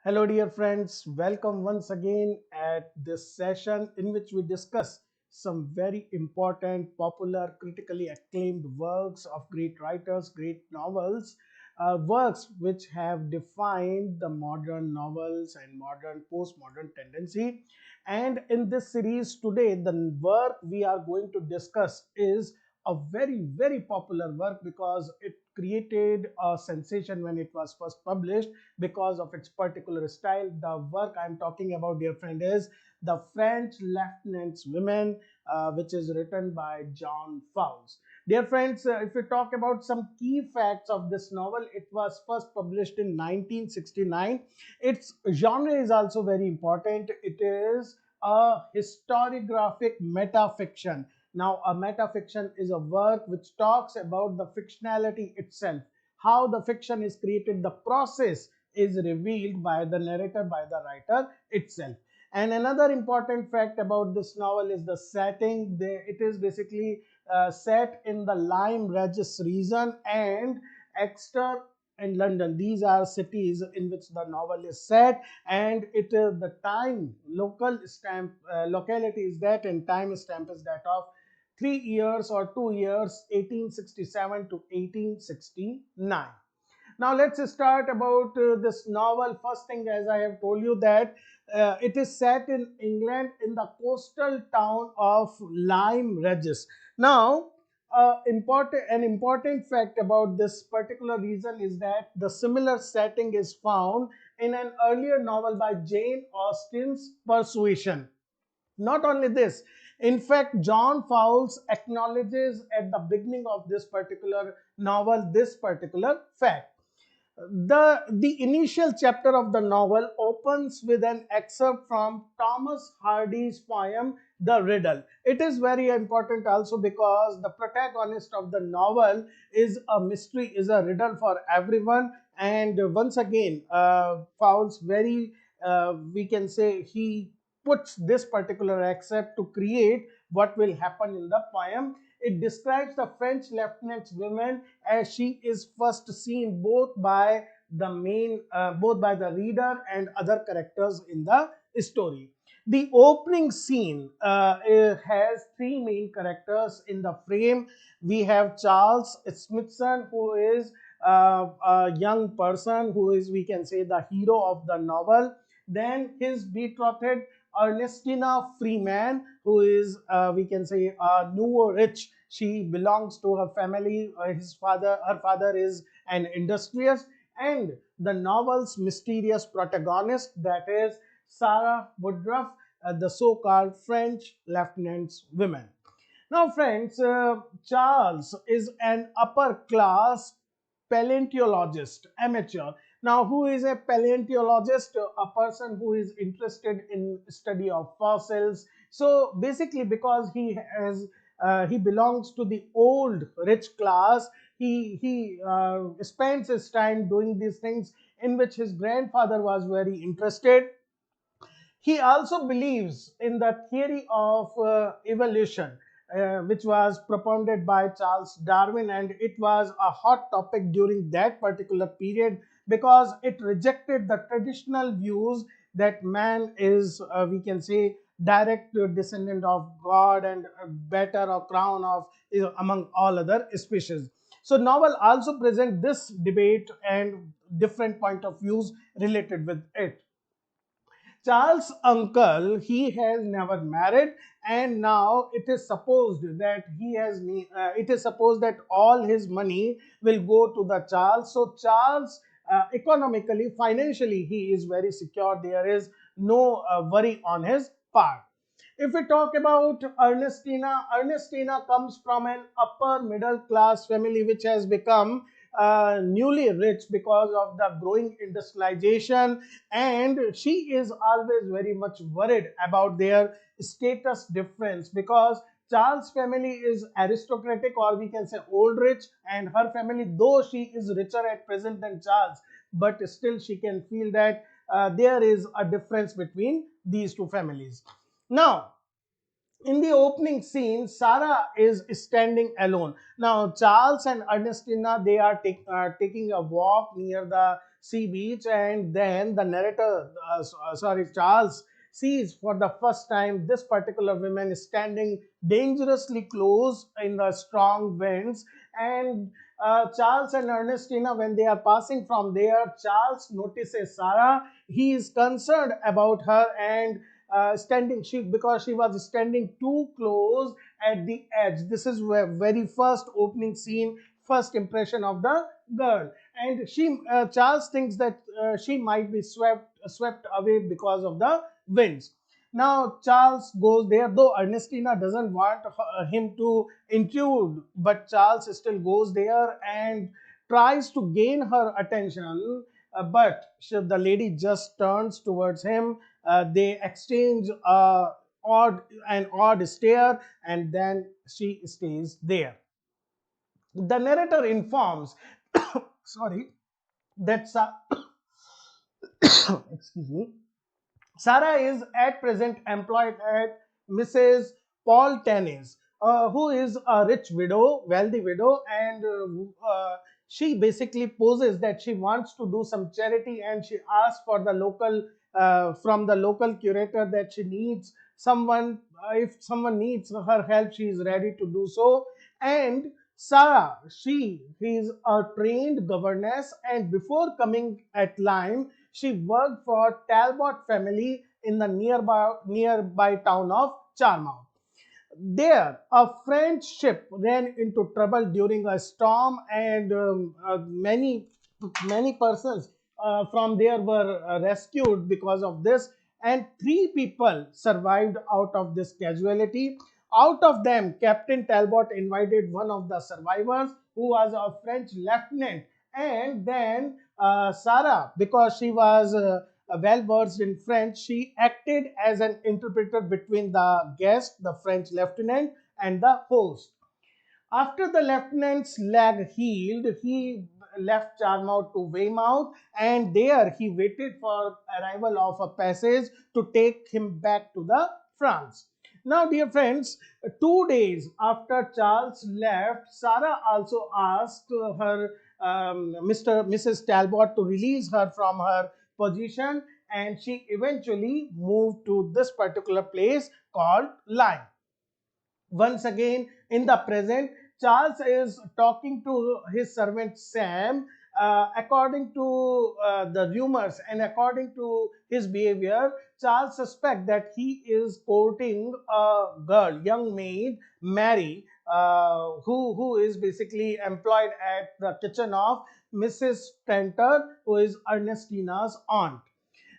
Hello, dear friends. Welcome once again at this session in which we discuss some very important, popular, critically acclaimed works of great writers, great novels, works which have defined the modern novels and modern postmodern tendency. And in this series today, the work we are going to discuss is a very popular work because it created a sensation when it was first published because of its particular style. The work I'm talking about, dear friend, is The French Lieutenant's Women, which is written by John Fowles. Dear friends, if we talk about some key facts of this novel, it was first published in 1969. Its genre is also very important. It is a historiographic metafiction. Now, a metafiction is a work which talks about the fictionality itself, how the fiction is created, the process is revealed by the narrator, by the writer itself. And another important fact about this novel is the setting. It is basically set in the Lyme Regis region and Exeter and London. These are cities in which the novel is set, and it is the time local stamp locality is that, and time stamp is that of 3 years or 2 years, 1867 to 1869. Now let's start about this novel. First thing, as I have told you, that it is set in England in the coastal town of Lyme Regis. Now, an important fact about this particular region is that the similar setting is found in an earlier novel by Jane Austen's Persuasion. Not only this, in fact, John Fowles acknowledges at the beginning of this particular novel this particular fact. The initial chapter of the novel opens with an excerpt from Thomas Hardy's poem The Riddle. It is very important also because the protagonist of the novel is a mystery, is a riddle for everyone. And once again, Fowles very, we can say, he puts this particular excerpt to create what will happen in the poem. It describes the French lieutenant's women as she is first seen both by the reader and other characters in the story. The opening scene has three main characters in the frame. We have Charles Smithson, who is a young person who is, we can say, the hero of the novel. Then his betrothed Ernestina Freeman, who is, we can say, a nouveau rich. She belongs to her family. Her father is an industrialist, and the novel's mysterious protagonist, that is Sarah Woodruff, the so-called French lieutenant's woman. Now, friends, Charles is an upper class paleontologist, amateur. Now, who is a paleontologist? A person who is interested in study of fossils. So, basically, because he belongs to the old rich class, he spends his time doing these things in which his grandfather was very interested. He also believes in the theory of evolution, which was propounded by Charles Darwin, and it was a hot topic during that particular period because it rejected the traditional views that man is, we can say, direct descendant of God and better or crown of among all other species. So novel also present this debate and different point of views related with it. Charles' uncle, he has never married, and now it is supposed that all his money will go to the Charles. So Charles, economically, financially, he is very secure. There is no worry on his part. If we talk about Ernestina, Ernestina comes from an upper middle class family which has become newly rich because of the growing industrialization, and she is always very much worried about their status difference because Charles' family is aristocratic, or we can say old rich, and her family, though she is richer at present than Charles, but still she can feel that there is a difference between these two families. Now, in the opening scene, Sarah is standing alone. Now, Charles and Ernestina, they are taking a walk near the sea beach, and then the narrator, sorry, Charles, sees for the first time this particular woman standing dangerously close in the strong winds. And Charles and Ernestina, when they are passing from there, Charles notices Sarah. He is concerned about her, and standing she because she was standing too close at the edge. This is where very first opening scene, first impression of the girl, and Charles thinks that she might be swept away because of the winds. Now Charles goes there, though Ernestina doesn't want him to intrude, but Charles still goes there and tries to gain her attention. The lady just turns towards him. They exchange an odd stare, and then she stays there. The narrator informs, sorry, that excuse me, Sarah is at present employed at Mrs. Paul Tennis, who is a rich widow, wealthy widow, and she basically poses that she wants to do some charity, and she asks for the local from the local curator that she needs someone. If someone needs her help, she is ready to do so. And Sarah, she is a trained governess, and before coming at Lyme, she worked for Talbot family in the nearby town of Charmouth. There, a French ship ran into trouble during a storm, and many persons from there were rescued because of this. And three people survived out of this casualty. Out of them, Captain Talbot invited one of the survivors, who was a French lieutenant, and then Sarah, because she was well versed in French, she acted as an interpreter between the guest, the French lieutenant, and the host. After the lieutenant's leg healed, he left Charmouth to Weymouth, and there he waited for arrival of a passage to take him back to the France. Now, dear friends, 2 days after Charles left, Sarah also asked her Mrs. Talbot to release her from her position, and she eventually moved to this particular place called Lyme. Once again, in the present, Charles is talking to his servant Sam. According to the rumors and according to his behavior, Charles suspects that he is courting a girl, young maid, Mary, who is basically employed at the kitchen of Mrs. Trenter, who is Ernestina's aunt.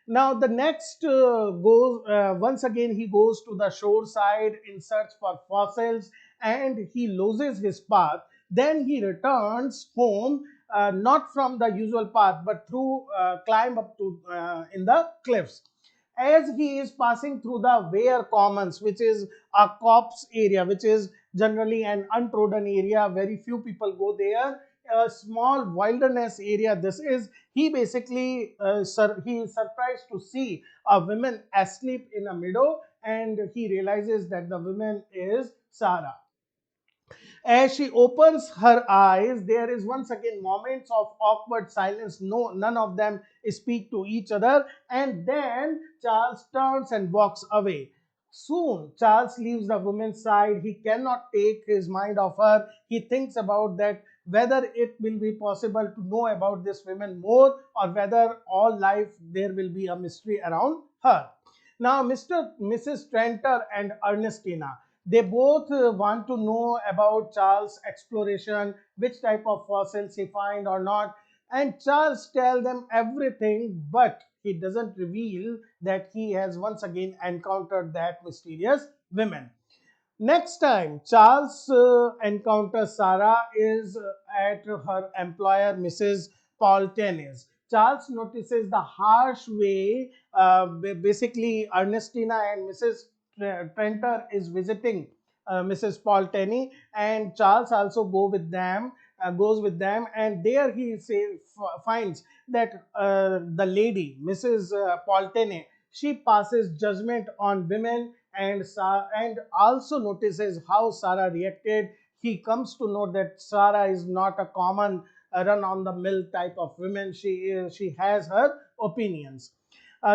Now the next goes once again he goes to the shore side in search for fossils, and he loses his path. Then he returns home, not from the usual path but through climb up to in the cliffs. As he is passing through the Weir Commons, which is a copse area, which is generally an untrodden area, very few people go there, a small wilderness area. This is he basically he is surprised to see a woman asleep in a meadow, and he realizes that the woman is Sarah. As she opens her eyes, there is once again moments of awkward silence. No, none of them speak to each other, and then Charles turns and walks away. Soon, Charles leaves the woman's side. He cannot take his mind off her. He thinks about that whether it will be possible to know about this woman more, or whether all life there will be a mystery around her. Now, Mrs. Trenter and Ernestina, they both want to know about Charles' exploration, which type of fossils he find or not. And Charles tells them everything, but he doesn't reveal that he has once again encountered that mysterious woman. Next time Charles encounters Sarah is at her employer, Mrs. Paul Tennis. Charles notices the harsh way basically Ernestina and Mrs. Trenter is visiting Mrs. Paul Tenney, and Charles also goes with them, and there he finds that the lady, Mrs. Paul Tenney, she passes judgment on women, and also notices how Sarah reacted. He comes to know that Sarah is not a common run on the mill type of woman. She has her opinions.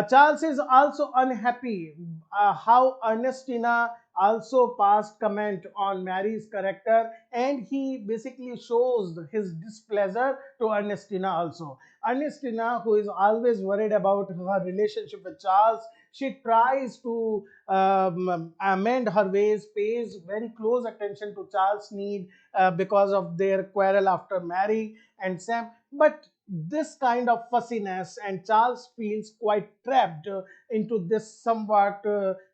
Charles is also unhappy how Ernestina also passed comment on Mary's character, and he basically shows his displeasure to Ernestina also. Ernestina, who is always worried about her relationship with Charles, she tries to amend her ways, pays very close attention to Charles' need because of their quarrel after Mary and Sam. But this kind of fussiness, and Charles feels quite trapped into this somewhat,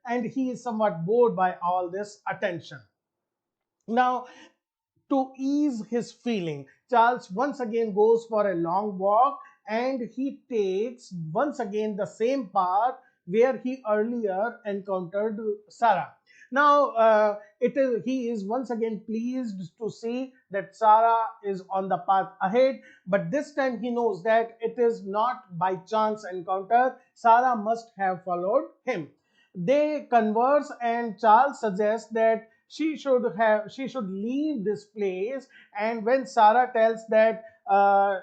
and he is somewhat bored by all this attention. Now, to ease his feeling, Charles once again goes for a long walk, and he takes once again the same path where he earlier encountered Sarah. Now, he is once again pleased to see that Sarah is on the path ahead, but this time he knows that it is not by chance encounter. Sarah must have followed him. They converse, and Charles suggests that she should leave this place. And when Sarah tells that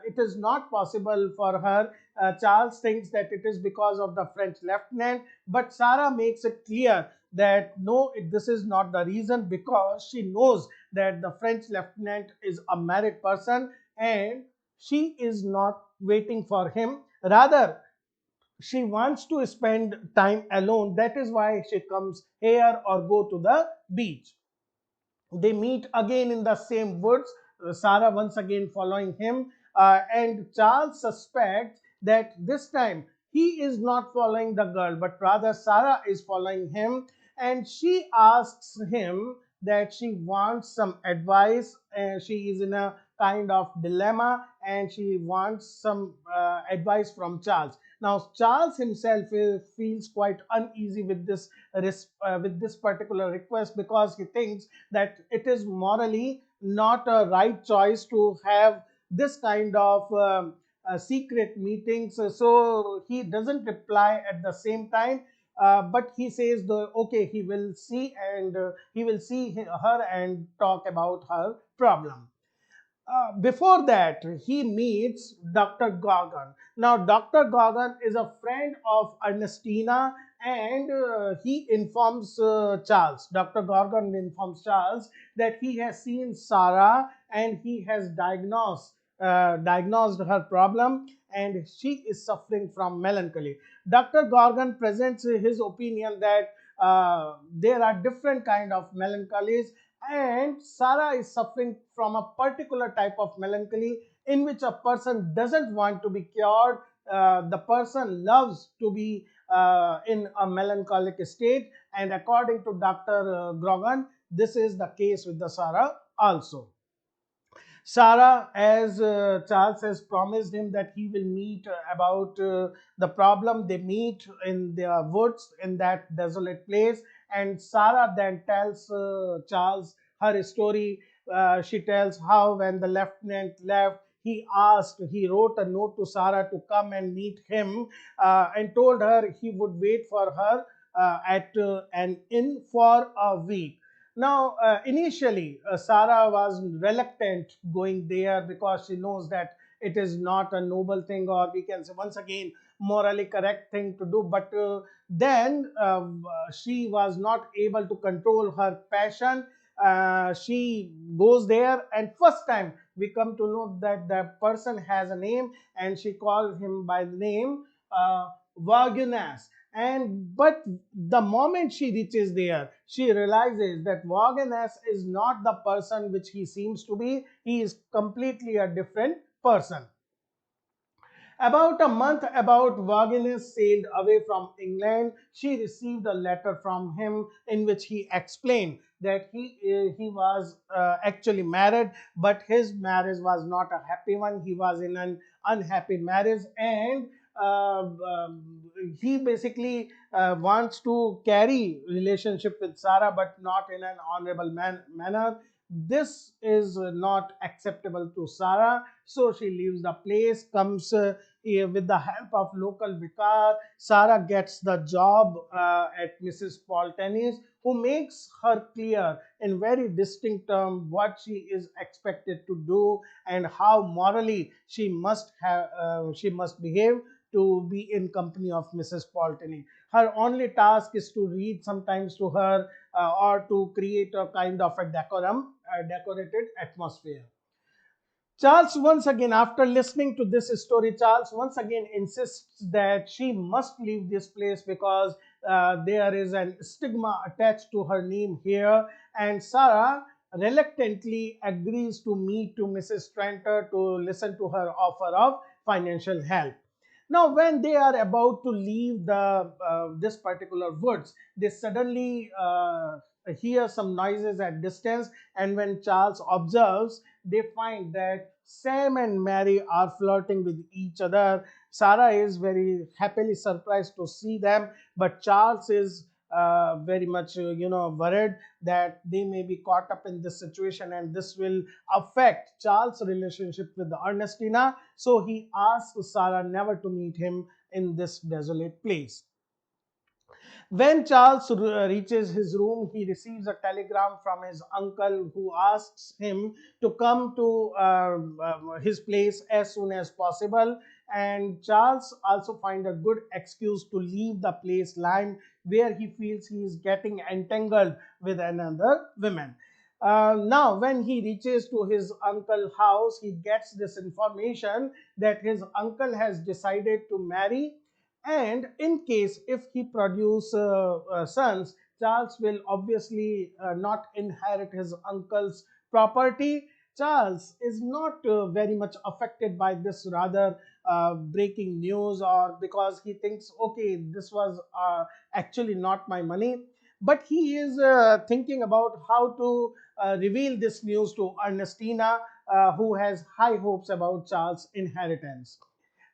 it is not possible for her, Charles thinks that it is because of the French lieutenant. But Sarah makes it clear that no, this is not the reason, because she knows that the French lieutenant is a married person and she is not waiting for him. Rather, she wants to spend time alone. That is why she comes here or go to the beach. They meet again in the same woods, Sarah once again following him, and Charles suspects that this time he is not following the girl, but rather Sarah is following him, and she asks him that she wants some advice. She is in a kind of dilemma, and she wants some advice from Charles. Now, Charles himself feels quite uneasy with with this particular request, because he thinks that it is morally not a right choice to have this kind of secret meetings. So he doesn't reply at the same time, but he says the okay, he will see, and he will see her and talk about her problem. Before that, he meets Dr. Gorgon. Now, Dr. Gorgon is a friend of Ernestina, and he informs Charles. Dr. Gorgon informs Charles that he has seen Sarah, and he has diagnosed her problem, and she is suffering from melancholy. Dr. Gorgon presents his opinion that there are different kind of melancholies, and Sarah is suffering from a particular type of melancholy in which a person doesn't want to be cured. The person loves to be in a melancholic state, and according to Dr. Grogan, this is the case with the Sarah also. Sarah, as Charles has promised him that he will meet about the problem, they meet in the woods in that desolate place. And Sarah then tells Charles her story. She tells how when the lieutenant left, he wrote a note to Sarah to come and meet him, and told her he would wait for her at an inn for a week. Now, initially, Sarah was reluctant going there, because she knows that it is not a noble thing, or we can say once again, morally correct thing to do. But then she was not able to control her passion. She goes there, and first time we come to know that the person has a name, and she calls him by the name Vargunas. And but the moment she reaches there, she realizes that Vargunas is not the person which he seems to be. He is completely a different person. About a month about Varginus sailed away from England, she received a letter from him in which he explained that he was actually married, but his marriage was not a happy one. He was in an unhappy marriage, and he basically wants to carry relationship with Sarah, but not in an honorable manner. This is not acceptable to Sarah, so she leaves the place, comes with the help of local vicar. Sarah gets the job at Mrs. Paul Tennis, who makes her clear in very distinct terms what she is expected to do and how morally she must behave to be in company of Mrs. Polteny. Her only task is to read sometimes to her or to create a kind of a decorated atmosphere. Charles once again, after listening to this story, Charles once again insists that she must leave this place because there is an stigma attached to her name here, and Sarah reluctantly agrees to meet to Mrs. Tranter to listen to her offer of financial help. Now, when they are about to leave the this particular woods, they suddenly hear some noises at distance, and when Charles observes, they find that Sam and Mary are flirting with each other. Sarah is very happily surprised to see them, but Charles is very much worried that they may be caught up in this situation and this will affect Charles' relationship with Ernestina. So he asks Sarah never to meet him in this desolate place. When Charles reaches his room, he receives a telegram from his uncle who asks him to come to his place as soon as possible. And Charles also finds a good excuse to leave the place line where he feels he is getting entangled with another woman. Now, when he reaches to his uncle's house, he gets this information that his uncle has decided to marry, and in case if he produce sons, Charles will obviously not inherit his uncle's property. Charles is not very much affected by this rather breaking news, or because he thinks, okay, this was actually not my money, but he is thinking about how to reveal this news to Ernestina, who has high hopes about Charles' inheritance.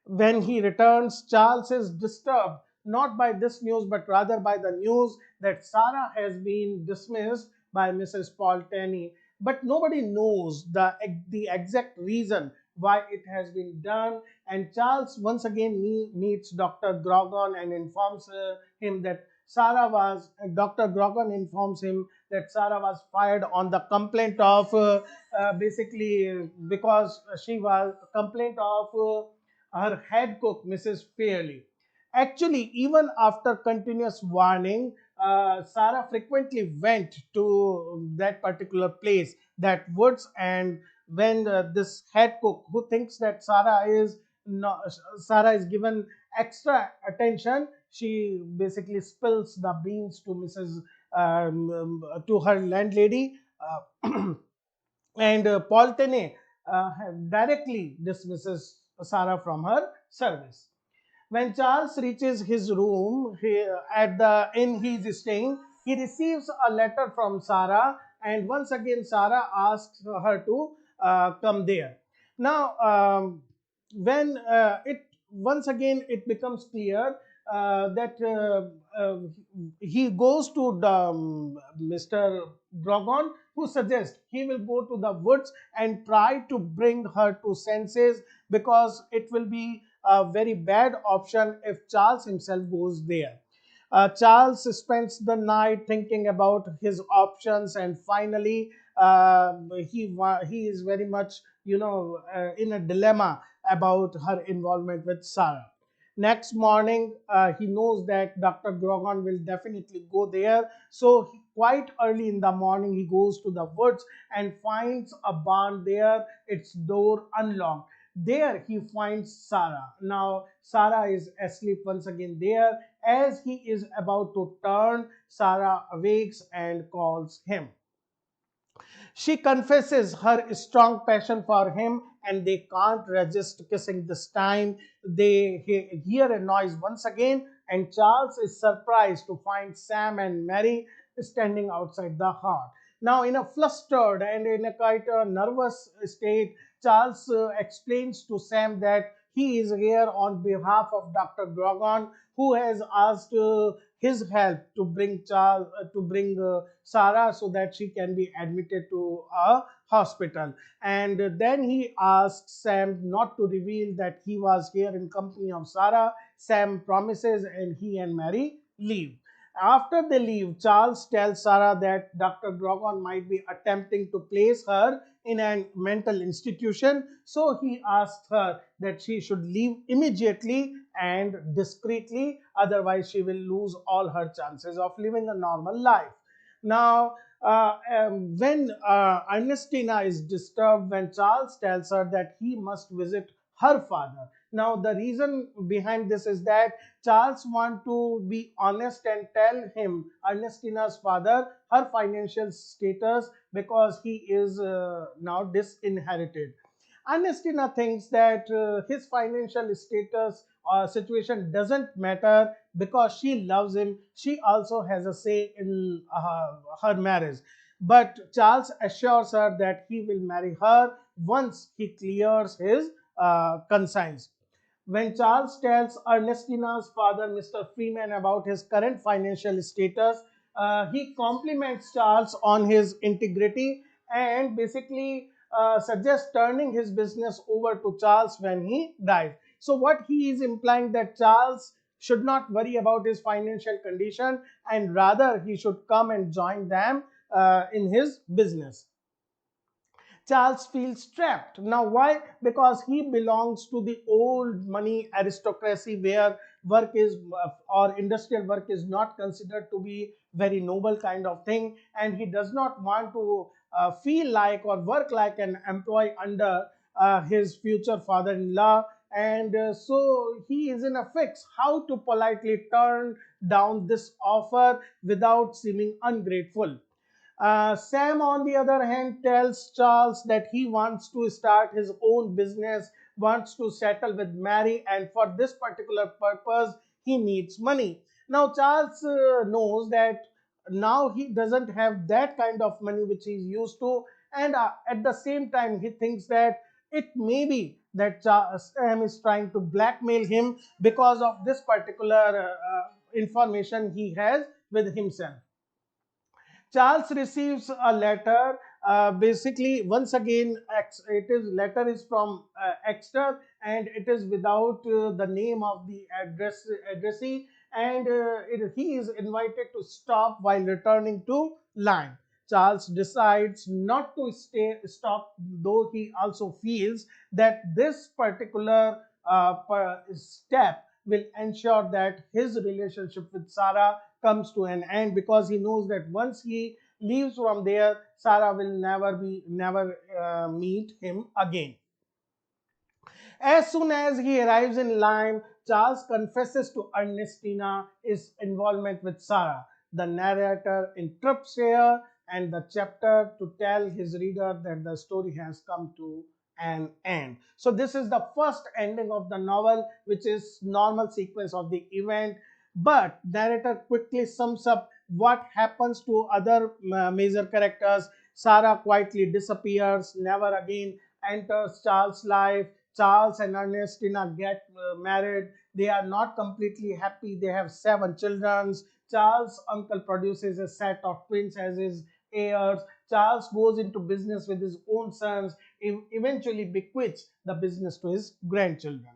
When he returns, Charles is disturbed not by this news but rather by the news that Sarah has been dismissed by Mrs. Polteny. But nobody knows the exact reason why it has been done. And Charles once again meets Dr. Grogan and informs him that Dr. Grogan informs him that Sarah was fired on the complaint of basically because she was complaint of her head cook, Mrs. Fairley. Actually, even after continuous warning, Sarah frequently went to that particular place, that woods, and when this head cook, who thinks that Sarah is given extra attention, she basically spills the beans to Mrs. To her landlady, and Paul Tene directly dismisses Sarah from her service. When Charles reaches his room at the inn he is staying, he receives a letter from Sarah, and once again Sarah asks her to come there. Now, when it once again it becomes clear that he goes to Mr. Grogon, who suggests he will go to the woods and try to bring her to senses, because it will be a very bad option if Charles himself goes there. Charles spends the night thinking about his options, and finally, he is very much in a dilemma about her involvement with Sarah. Next morning, he knows that Dr. Grogan will definitely go there. So, quite early in the morning, he goes to the woods and finds a barn there, its door unlocked. There, he finds Sarah. Now, Sarah is asleep once again there. As he is about to turn, Sarah awakes and calls him. She confesses her strong passion for him, and they can't resist kissing this time. They hear a noise once again, and Charles is surprised to find Sam and Mary standing outside the hut. Now, in a flustered and in a quite a nervous state, Charles explains to Sam that he is here on behalf of Dr. Grogan, who has asked his help to bring Sarah so that she can be admitted to a hospital. And then he asked Sam not to reveal that he was here in company of Sarah. Sam promises, and he and Mary leave. After they leave, Charles tells Sarah that Dr. Grogan might be attempting to place her in a mental institution, so he asks her that she should leave immediately and discreetly, otherwise, she will lose all her chances of living a normal life. Now, when Ernestina is disturbed when Charles tells her that he must visit her father. Now, the reason behind this is that Charles wants to be honest and tell him, Ernestina's father, her financial status because he is now disinherited. Ernestina thinks that his financial status or situation doesn't matter because she loves him. She also has a say in her marriage. But Charles assures her that he will marry her once he clears his conscience. When Charles tells Ernestina's father, Mr. Freeman, about his current financial status, he compliments Charles on his integrity and basically suggests turning his business over to Charles when he dies. So, what he is implying that Charles should not worry about his financial condition and rather he should come and join them in his business. Charles feels trapped. Now, why? Because he belongs to the old money aristocracy where work is or industrial work is not considered to be very noble kind of thing, and he does not want to feel like or work like an employee under his future father-in-law. And so he is in a fix how to politely turn down this offer without seeming ungrateful. Sam, on the other hand, tells Charles that he wants to start his own business, wants to settle with Mary, and for this particular purpose, he needs money. Now, Charles knows that now he doesn't have that kind of money which he's used to, and at the same time, he thinks that it may be that Sam is trying to blackmail him because of this particular information he has with himself. Charles receives a letter. Basically, once again, it is letter is from Exeter, and it is without the name of the addressee, and he is invited to stop while returning to Lyme. Charles decides not to stop, though he also feels that this particular step will ensure that his relationship with Sarah comes to an end because he knows that once he leaves from there, Sarah will never meet him again. As soon as he arrives in Lyme, Charles confesses to Ernestina his involvement with Sarah. The narrator interrupts here and the chapter to tell his reader that the story has come to an end. So this is the first ending of the novel, which is normal sequence of the event. But narrator quickly sums up what happens to other major characters. Sarah quietly disappears, never again enters Charles' life. Charles and Ernestina get married. They are not completely happy. They have 7 children. Charles' uncle produces a set of twins as his heirs. Charles goes into business with his own sons, eventually bequeaths the business to his grandchildren.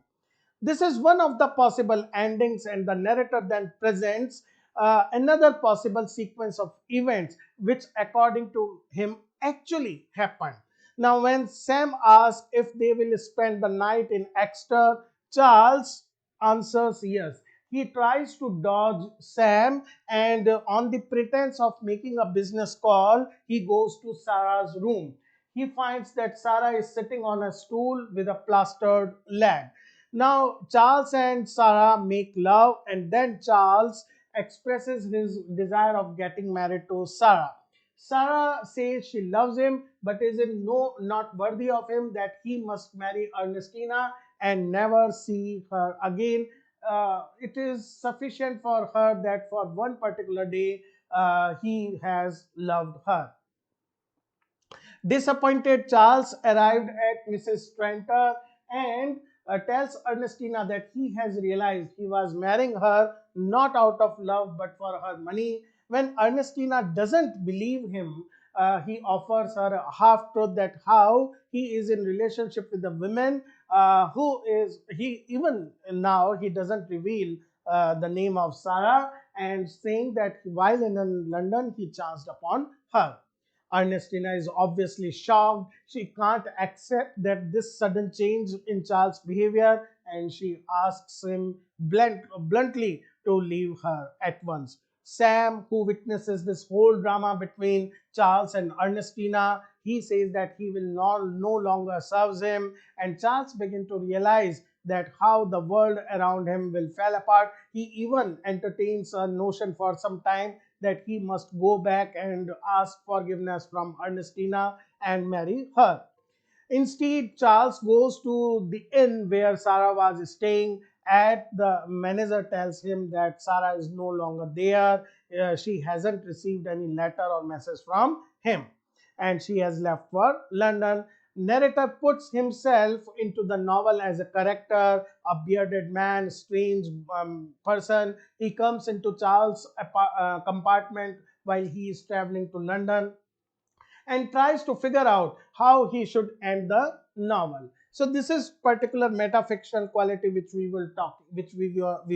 This is one of the possible endings, and the narrator then presents another possible sequence of events which, according to him, actually happened. Now, when Sam asks if they will spend the night in Exeter, Charles answers yes. He tries to dodge Sam, and on the pretense of making a business call, he goes to Sarah's room. He finds that Sarah is sitting on a stool with a plastered leg. Now, Charles and Sarah make love, and then Charles expresses his desire of getting married to Sarah. Sarah says she loves him, but is in no not worthy of him, that he must marry Ernestina and never see her again. It is sufficient for her that for one particular day he has loved her. Disappointed, Charles arrived at Mrs. Tranter and tells Ernestina that he has realized he was marrying her not out of love but for her money. When Ernestina doesn't believe him, he offers her a half truth that how he is in relationship with the women, who is he even now he doesn't reveal the name of Sarah, and saying that while in London he chanced upon her. Ernestina is obviously shocked. She can't accept that this sudden change in Charles' behavior, and she asks him bluntly to leave her at once. Sam, who witnesses this whole drama between Charles and Ernestina, he says that he will no longer serve him, and Charles begins to realize that how the world around him will fall apart. He even entertains a notion for some time that he must go back and ask forgiveness from Ernestina and marry her. Instead, Charles goes to the inn where Sarah was staying. At the manager tells him that Sarah is no longer there. She hasn't received any letter or message from him, and she has left for London. Narrator puts himself into the novel as a character, a bearded man, strange person. He comes into Charles' compartment while he is traveling to London and tries to figure out how he should end the novel. So this is particular metafictional quality which we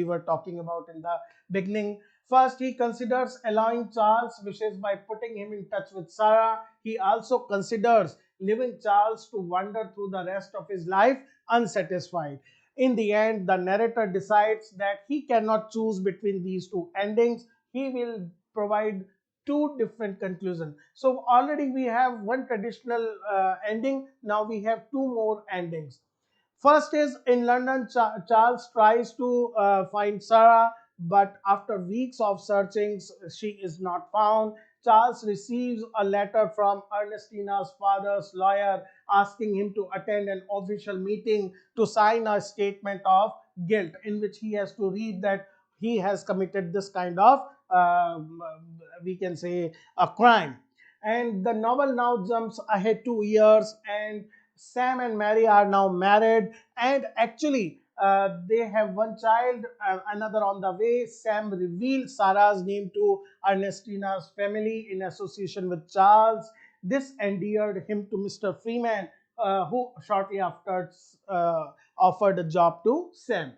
were talking about in the beginning. First, he considers allowing Charles' wishes by putting him in touch with Sarah. He also considers leaving Charles to wander through the rest of his life unsatisfied. In the end, the narrator decides that he cannot choose between these two endings. He will provide two different conclusions. So already we have one traditional ending. Now we have two more endings. First is in London, Charles tries to find Sarah, but after weeks of searching, she is not found. Charles receives a letter from Ernestina's father's lawyer asking him to attend an official meeting to sign a statement of guilt, in which he has to read that he has committed this kind of, we can say, a crime. And the novel now jumps ahead 2 years, and Sam and Mary are now married, and actually they have one child, another on the way. Sam reveals Sarah's name to Ernestina's family in association with Charles. This endeared him to Mr. Freeman, who shortly after offered a job to Sam.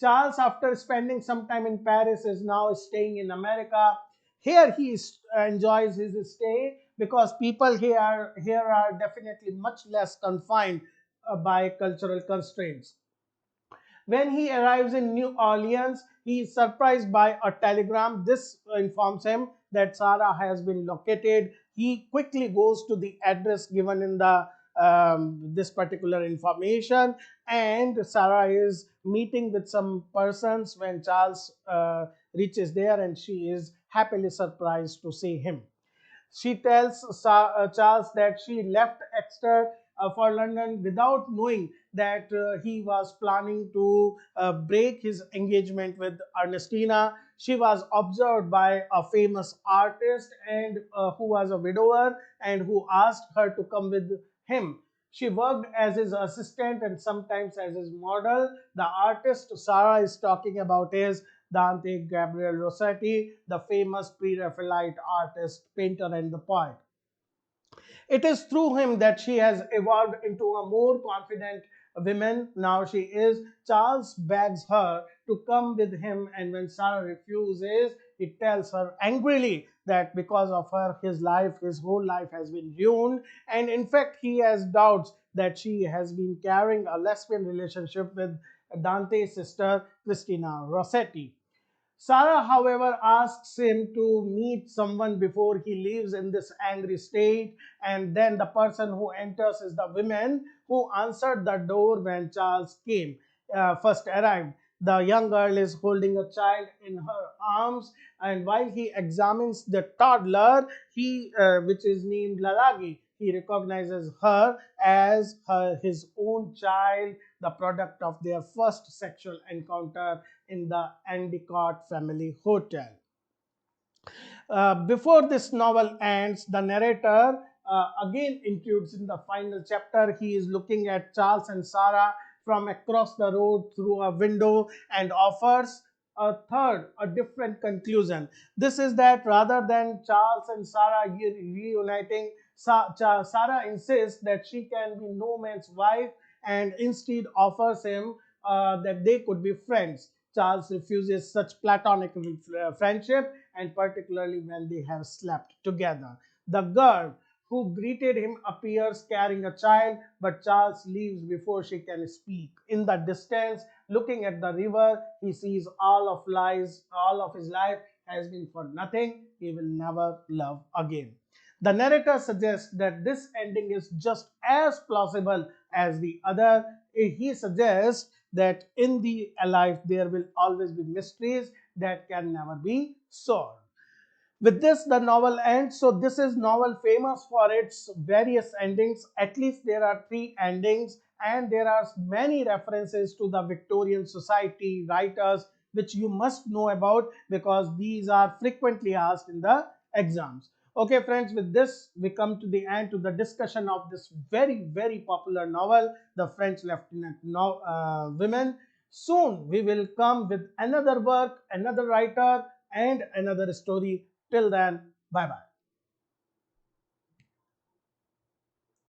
Charles, after spending some time in Paris, is now staying in America. Here he enjoys his stay because people here are definitely much less confined by cultural constraints. When he arrives in New Orleans, he is surprised by a telegram. This informs him that Sarah has been located. He quickly goes to the address given in the this particular information, and Sarah is meeting with some persons when Charles reaches there, and she is happily surprised to see him. She tells Charles that she left Exeter for London without knowing that he was planning to break his engagement with Ernestina. She was observed by a famous artist and who was a widower and who asked her to come with him. She worked as his assistant and sometimes as his model. The artist Sarah is talking about is Dante Gabriel Rossetti, the famous Pre-Raphaelite artist, painter, and the poet. It is through him that she has evolved into a more confident woman. Now she is. Charles begs her to come with him, and when Sarah refuses, he tells her angrily that because of her, his whole life has been ruined. And in fact, he has doubts that she has been carrying a lesbian relationship with Dante's sister, Christina Rossetti. Sarah, however, asks him to meet someone before he leaves in this angry state, and then the person who enters is the woman who answered the door when Charles came, first arrived. The young girl is holding a child in her arms, and while he examines the toddler, which is named Lalagi, he recognizes her as his own child, the product of their first sexual encounter in the Endicott family hotel. Before this novel ends, the narrator again includes in the final chapter. He is looking at Charles and Sarah from across the road through a window and offers a different conclusion. This is that rather than Charles and Sarah reuniting, Sarah insists that she can be no man's wife and instead offers him that they could be friends. Charles refuses such platonic friendship, and particularly when they have slept together. The girl who greeted him appears carrying a child, but Charles leaves before she can speak. In the distance, looking at the river, he sees all of his life has been for nothing. He will never love again. The narrator suggests that this ending is just as plausible as the other. He suggests that in the life there will always be mysteries that can never be solved. With this, the novel ends. So this is novel famous for its various endings. At least there are three endings, and there are many references to the Victorian society writers which you must know about because these are frequently asked in the exams. Okay friends, with this we come to the end to the discussion of this very popular novel, The French Lieutenant Women. Soon we will come with another work, another writer and another story. Till then, bye bye.